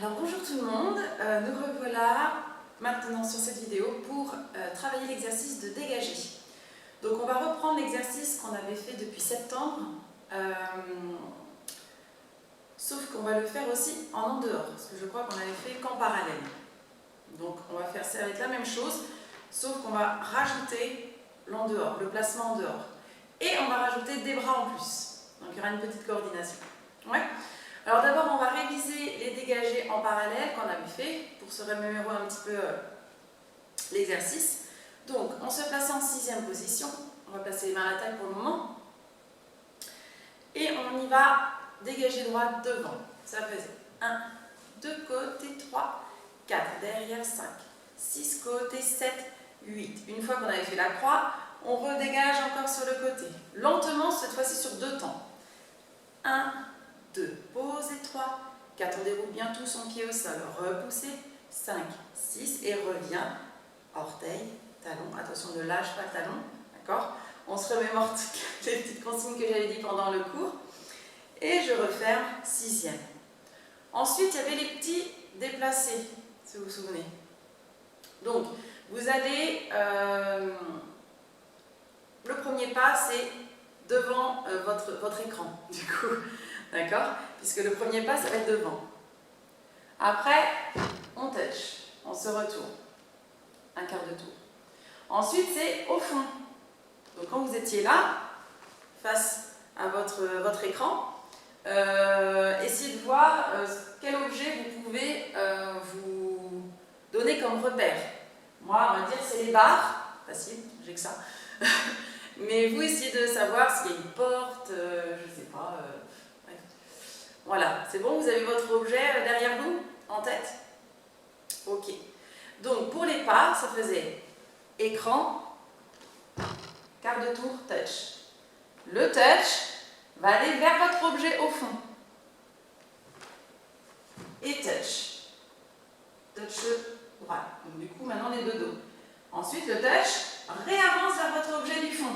Alors bonjour tout le monde, nous revoilà maintenant sur cette vidéo pour travailler l'exercice de dégager. Donc on va reprendre l'exercice qu'on avait fait depuis septembre, sauf qu'on va le faire aussi en dehors, parce que je crois qu'on avait fait qu'en parallèle. Donc on va faire ça avec la même chose, sauf qu'on va rajouter l'en dehors, le placement en dehors. Et on va rajouter des bras en plus, donc il y aura une petite coordination. Ouais. Alors d'abord, on va réviser les dégagés en parallèle qu'on avait fait pour se remémorer un petit peu l'exercice. Donc, on se place en 6e position. On va placer les mains à la taille pour le moment. Et on y va dégager droit devant. Ça faisait 1, 2 côtés, 3, 4, derrière 5, 6 côtés, 7, 8. Une fois qu'on avait fait la croix, on redégage encore sur le côté. Lentement, cette fois-ci sur 2 temps. 1, 2, posez 3, 4, on déroule bien tout son pied au sol, repoussez, 5, 6 et revient, orteil, talon, attention ne lâche pas le talon, d'accord? On se remémore les petites consignes que j'avais dit pendant le cours, et je referme, 6e. Ensuite, il y avait les petits déplacés, si vous vous souvenez. Donc, vous allez, le premier pas, c'est devant votre écran, du coup. D'accord? Puisque le premier pas, ça va être devant. Après, on touch, on se retourne. Un quart de tour. Ensuite, c'est au fond. Donc, quand vous étiez là, face à votre écran, essayez de voir quel objet vous pouvez vous donner comme repère. Moi, on va dire c'est les barres. Facile, j'ai que ça. Mais vous essayez de savoir s'il y a une porte, je sais pas. Voilà, c'est bon, vous avez votre objet derrière vous, en tête? Ok. Donc, pour les pas, ça faisait écran, quart de tour, touch. Le touch va aller vers votre objet au fond. Et touch. Touch droit. Donc, du coup, maintenant, les deux dos. Ensuite, le touch réavance vers votre objet du fond.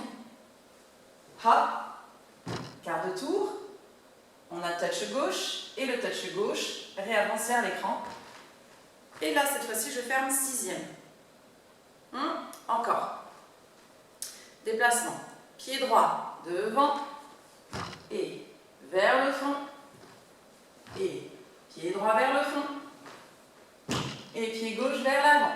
Hop, quart de tour. On a touch gauche et le touch gauche réavance vers l'écran. Et là, cette fois-ci, je ferme 6e. Encore. Déplacement. Pied droit devant et vers le fond. Et pied droit vers le fond. Et pied gauche vers l'avant.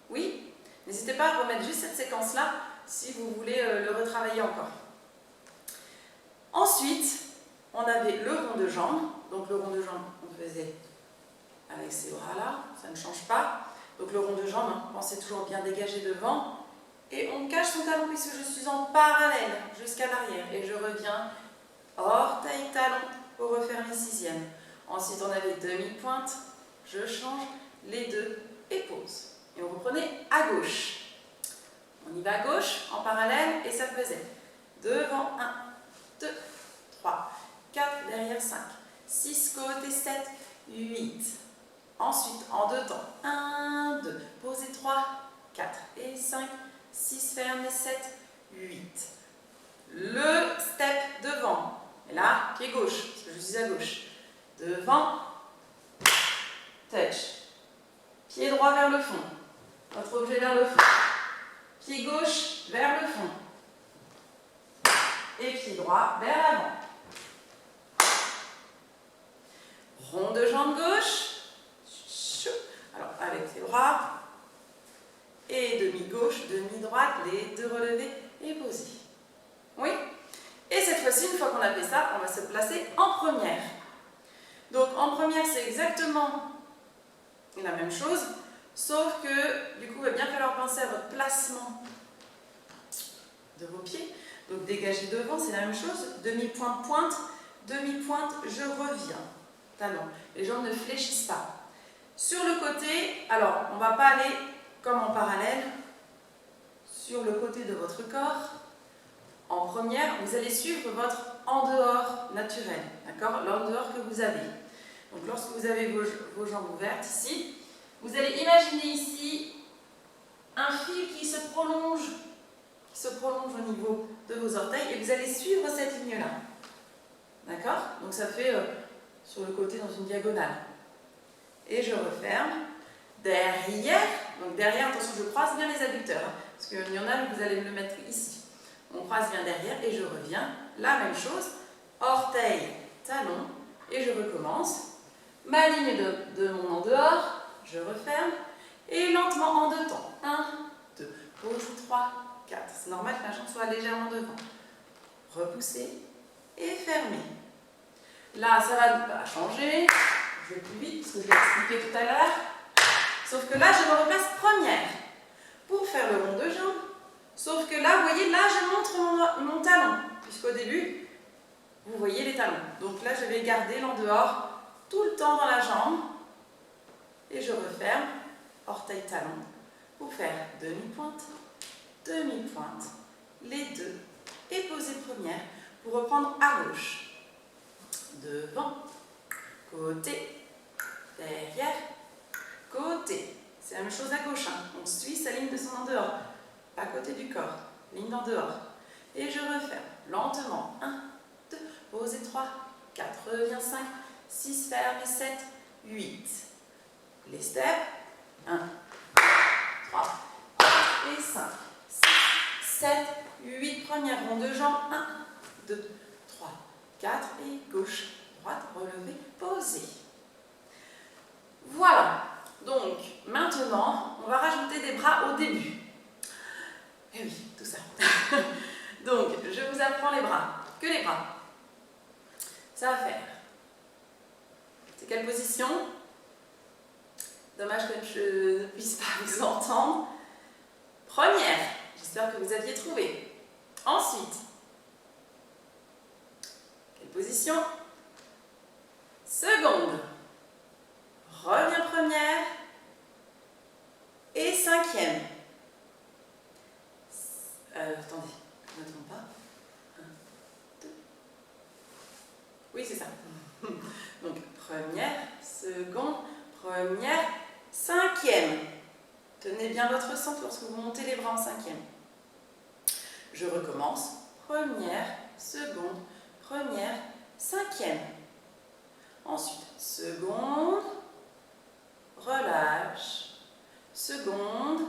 Oui? N'hésitez pas à remettre juste cette séquence-là si vous voulez le retravailler encore. Ensuite, on avait le rond de jambe. Donc le rond de jambe, on faisait avec ces bras-là, ça ne change pas. Donc le rond de jambe, pensez toujours bien dégager devant. Et on cache son talon puisque je suis en parallèle jusqu'à l'arrière. Et je reviens, orteil, talon, pour refermer 6e. Ensuite, on avait demi-pointe, je change, les deux, et pause. Et on reprenait à gauche. On y va à gauche, en parallèle, et ça faisait devant 1, 2, 3, 4, derrière 5, 6, côté 7, 8. Ensuite, en 2 temps, 1, 2, posez 3, 4 et 5, 6, fermez 7, 8. Le step devant, et là, pied gauche, parce que je suis à gauche. Devant, touch. Pied droit vers le fond, votre objet vers le fond. Pied gauche vers le fond. Et pied droit vers l'avant. Rond de jambe gauche. Alors, avec les bras. Et demi-gauche, demi-droite, les deux relevés et posés. Oui? Et cette fois-ci, une fois qu'on a fait ça, on va se placer en première. Donc, en première, c'est exactement la même chose, sauf que, du coup, il va bien falloir penser à votre placement de vos pieds. Donc, dégager devant, c'est la même chose. Demi-pointe, pointe, demi-pointe, je reviens. Talon. Les jambes ne fléchissent pas. Sur le côté, alors, on ne va pas aller comme en parallèle. Sur le côté de votre corps, en première, vous allez suivre votre en dehors naturel. D'accord? L'en dehors que vous avez. Donc, lorsque vous avez vos jambes ouvertes ici, vous allez imaginer ici un fil qui se prolonge au niveau de vos orteils et vous allez suivre cette ligne-là. D'accord? Donc ça fait sur le côté dans une diagonale. Et je referme. Derrière, donc derrière, attention, je croise bien les adducteurs, hein, parce qu'il y en a, vous allez me le mettre ici. On croise bien derrière et je reviens. La même chose, orteil, talon, et je recommence. Ma ligne de mon en dehors, je referme, et lentement en deux temps. 1, 2, pause 3, 4. C'est normal que la jambe soit légèrement devant. Repousser et fermer. Là, ça va changer. Je vais plus vite, parce que je l'ai expliqué tout à l'heure. Sauf que là, je me replace première pour faire le rond de jambe. Sauf que là, vous voyez, là, je montre mon talon. Puisqu'au début, vous voyez les talons. Donc là, je vais garder l'en dehors tout le temps dans la jambe. Et je referme, orteil, talon, pour faire demi-pointe, les deux, et poser première pour reprendre à gauche. Devant, côté, derrière, côté. C'est la même chose à gauche, hein. On suit sa ligne de son en dehors, pas côté du corps, ligne d'en dehors. Et je referme lentement. 1, 2, posez 3, 4, reviens 5, 6, ferme 7, 8. Les steps. 1, 3, 4 et 5, 6, 7, 8. Première ronde de jambes. 1, 2, 3, 4 et gauche, droite, relevé, posé. Voilà. Donc, maintenant, on va rajouter des bras au début. Eh oui, tout ça. Donc, je vous apprends les bras. Que les bras. Ça va faire. C'est quelle position? Dommage que je ne puisse pas vous entendre. Première. J'espère que vous aviez trouvé. Ensuite, quelle position? Seconde. Reviens première. Et cinquième. Attendez, je ne me trompe pas. 1, 2. Oui, c'est ça. Donc, première, seconde, première, cinquième. Tenez bien votre centre lorsque vous montez les bras en cinquième. Je recommence. Première, seconde, première, cinquième. Ensuite, seconde, relâche, seconde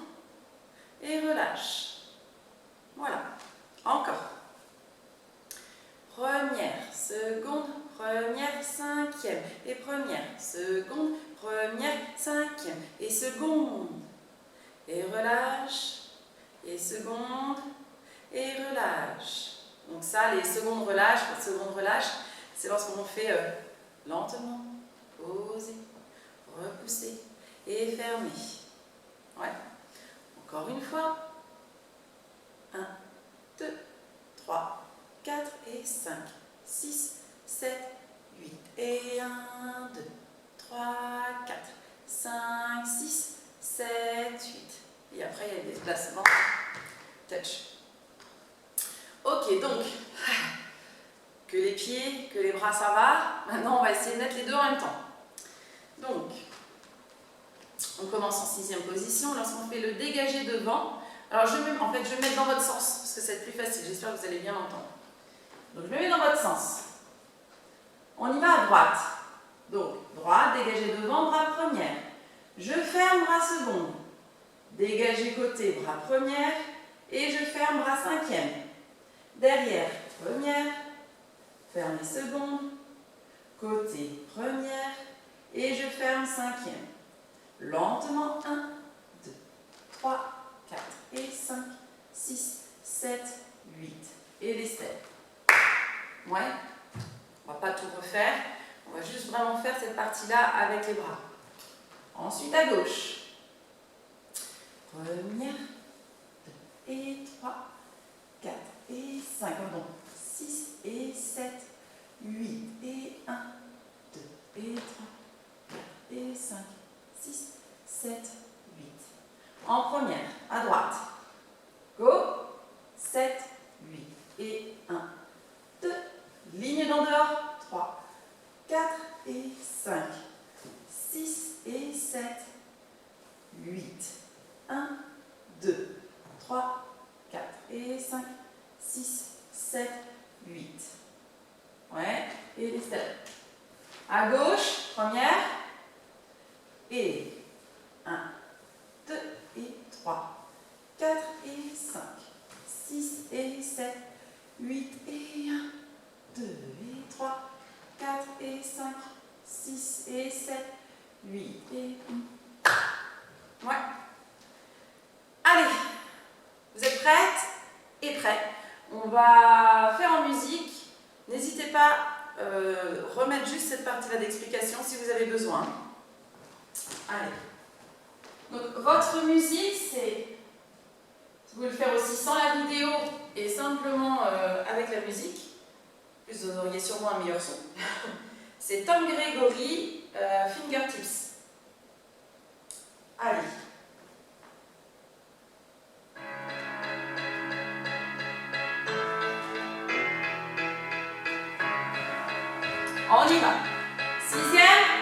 et relâche. Voilà. Encore. Première, seconde, première, cinquième. Et première, seconde, première, cinquième. Et seconde. Et relâche. Et seconde. Et relâche. Donc ça, les secondes relâches, c'est lorsqu'on fait lentement, poser, repousser et fermer. Ouais. Encore une fois. 1, 2, 3, 4 et 5, 6, 7, 8. Et 1, 2, 3, 4, 5, 6, 7, 8. Et après, il y a des déplacements. Touch. Ok, donc, que les pieds, que les bras, ça va. Maintenant, on va essayer de mettre les deux en même temps. Donc, on commence en 6e position. Lorsqu'on fait le dégagé devant, alors je vais me mettre dans votre sens, parce que c'est plus facile. J'espère que vous allez bien l'entendre. Donc, je me mets dans votre sens. On y va à droite. Donc, droite, dégagé devant, bras première. Je ferme, bras seconde. Dégagé côté, bras première. Et je ferme, bras cinquième. Derrière, première. Fermez seconde. Côté, première. Et je ferme cinquième. Lentement, 1, 2, 3, 4 et 5, 6, 7, 8. Et les steps. Ouais. On ne va pas tout refaire. On va juste vraiment faire cette partie-là avec les bras. Ensuite, à gauche. Première, 2 et 3, 4 et 5. Pardon. 6 et 7, 8 et 1, 2 et 3, 4 et 5, 6, 7, 8. En première, à droite. Go. 7, 8 et 1, 2. Ligne d'en dehors. 3, 4 et 5, 6 et 7, 8. 1, 2, 3, 4 et 5, 6, 7, 8. Ouais, et les steps. À gauche, première. Et 1, 2 et 3, 4 et 5, 6 et 7, 8 et 1, 2 et 3, 4 et 5, 6 et 7, 8 et 1. Ouais. Allez, vous êtes prêtes et prêts? On va faire en musique. N'hésitez pas à remettre juste cette partie-là d'explication si vous avez besoin. Allez. Donc, votre musique, c'est... Vous pouvez le faire aussi sans la vidéo et simplement avec la musique. En plus, vous auriez sûrement un meilleur son. C'est Tom Gregory, Fingertips. Allez. On y va. 6e.